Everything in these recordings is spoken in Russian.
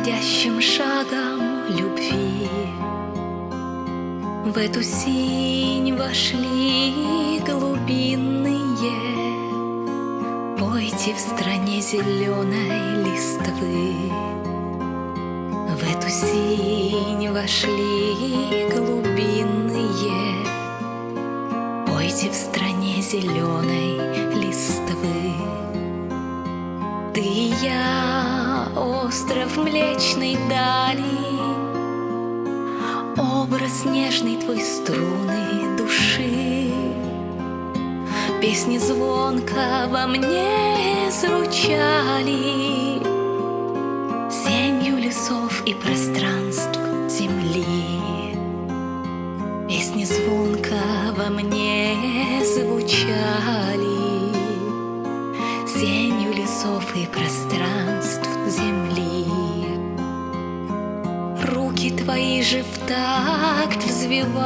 проходящим шагом любви. В эту синь вошли глубинные, пойте в стране зеленой листвы. В эту синь вошли глубинные, пойте в стране зеленой листвы. Ты и я, остров Млечной Дали, образ нежный твой струны души. Песни звонко во мне звучали сенью лесов и пространств земли. Песни звонко во мне звучали сенью лесов и пространств земли. Руки твои же в такт взвивались,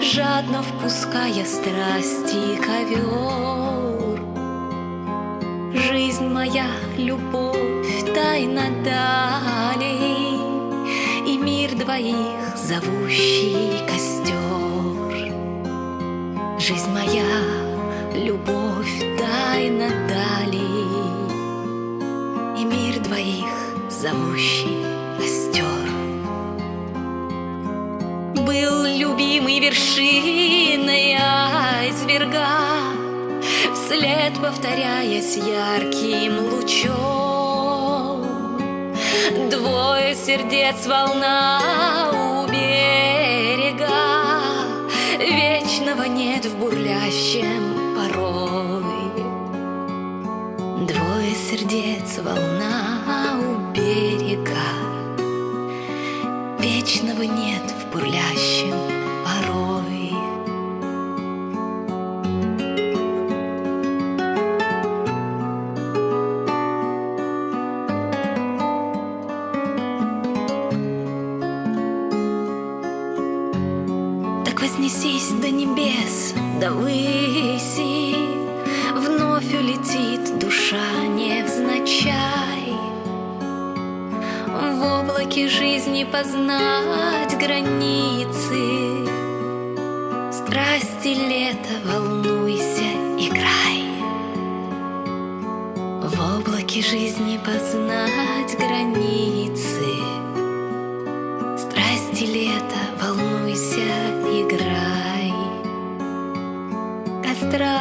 жадно впуская страсти ковер. Жизнь моя, любовь, тайна далей, и мир двоих зовущий костер. Жизнь моя, любовь, тайна далей, и мир двоих зовущий костер. Был любимый вершиной айсберга, вслед повторяясь ярким лучом. Двое сердец, волна у берега, вечного нет в бурлящем порой. Двое сердец, волна у берега, вечного нет в бурлящем порой. Так вознесись до небес, до выси, вновь улетит душа невзначай. В облаке жизни познать границы, страсти лета, волнуйся, играй. В облаке жизни познать границы, страсти лета, волнуйся, играй. Костра,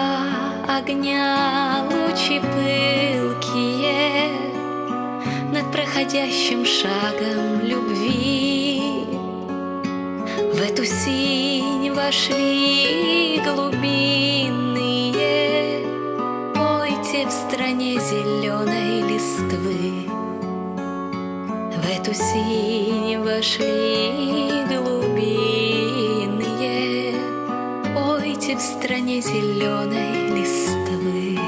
огня, лучи пылкие над проходящим шагом любви. В эту синь вошли глубинные, пойте в стране зеленой листвы. В эту синь вошли глубинные, пойте в стране зеленой листвы.